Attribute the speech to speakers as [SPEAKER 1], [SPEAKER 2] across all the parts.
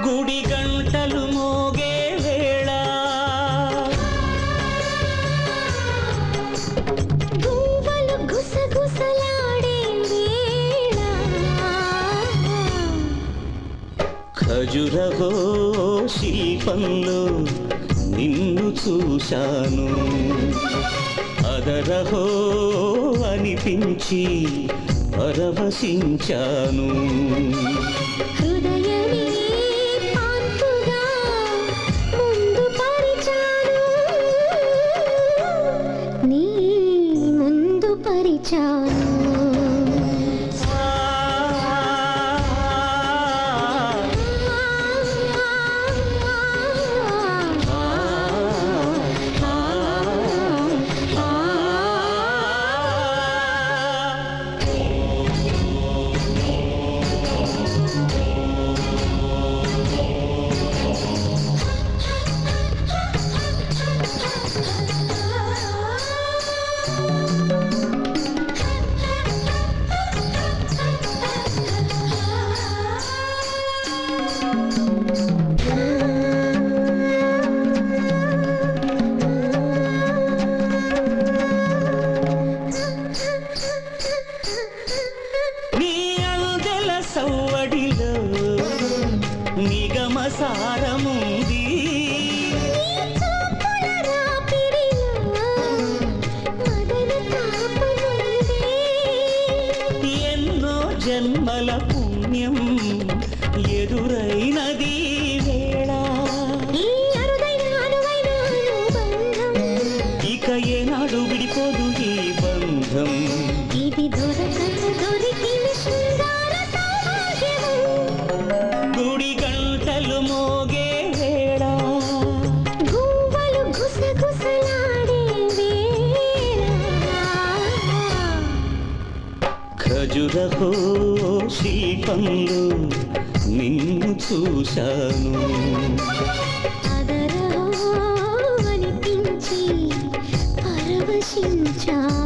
[SPEAKER 1] గుడి గంటలు మోగే వేళ
[SPEAKER 2] గువ్వలు గుసగుసలాడే వేళ
[SPEAKER 1] ఖజురహో శిల్పంలో నిన్ను చూశాను అదరహో అనిపించి పరవశించాను
[SPEAKER 2] హృదయమే పాన్పుగా ముందు పరిచాను నీ ముందు పరిచాను
[SPEAKER 1] సవ్వడిలో నిగమ సారముంది ఎన్నో జన్మల పుణ్యం ఎదురైనది వేళ ఇక ఏనాడు విడిపోదు ఈ బంధం
[SPEAKER 2] ఇది దొరికిన
[SPEAKER 1] గుడి గంటలు మోగే వేళ
[SPEAKER 2] గువ్వలు గుసగుసలాడే వేళ
[SPEAKER 1] ఖజురహో శిల్పంలో నిన్ను చూశాను
[SPEAKER 2] అదరహో అనిపించి పరవశించాను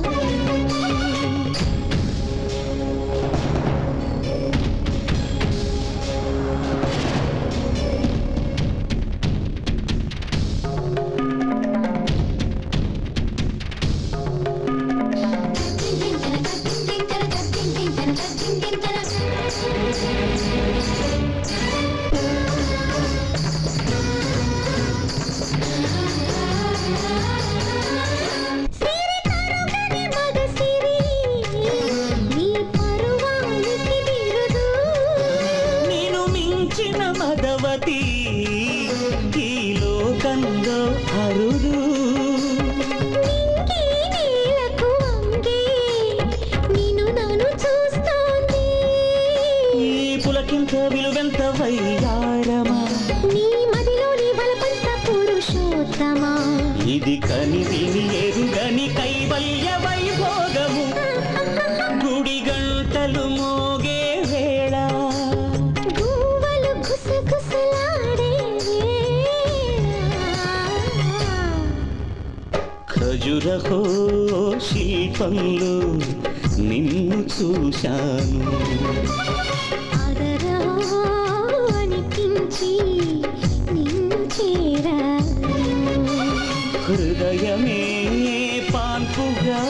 [SPEAKER 1] మదవతి ఈ లోకంలో అరుదు ఈ పులకింత విలువెంత వయ్యారమా
[SPEAKER 2] నీ మదిలోని బలపంత పురుషోత్తమా
[SPEAKER 1] ఇది కని విని ఎరుగని కైవల్య వైభోగము గుడి గంటలు మోగే వేళ ఖజురహో శిల్పంలో నిన్ను చూశాను
[SPEAKER 2] అదరహో అనిపించి నిన్ను చేరాను
[SPEAKER 1] హృదయమే పాన్పుగా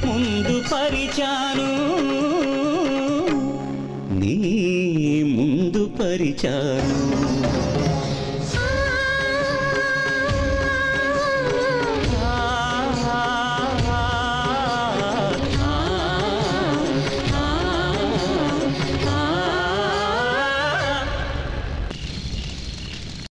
[SPEAKER 1] ముందు పరిచాను నీ ముందు పరిచాను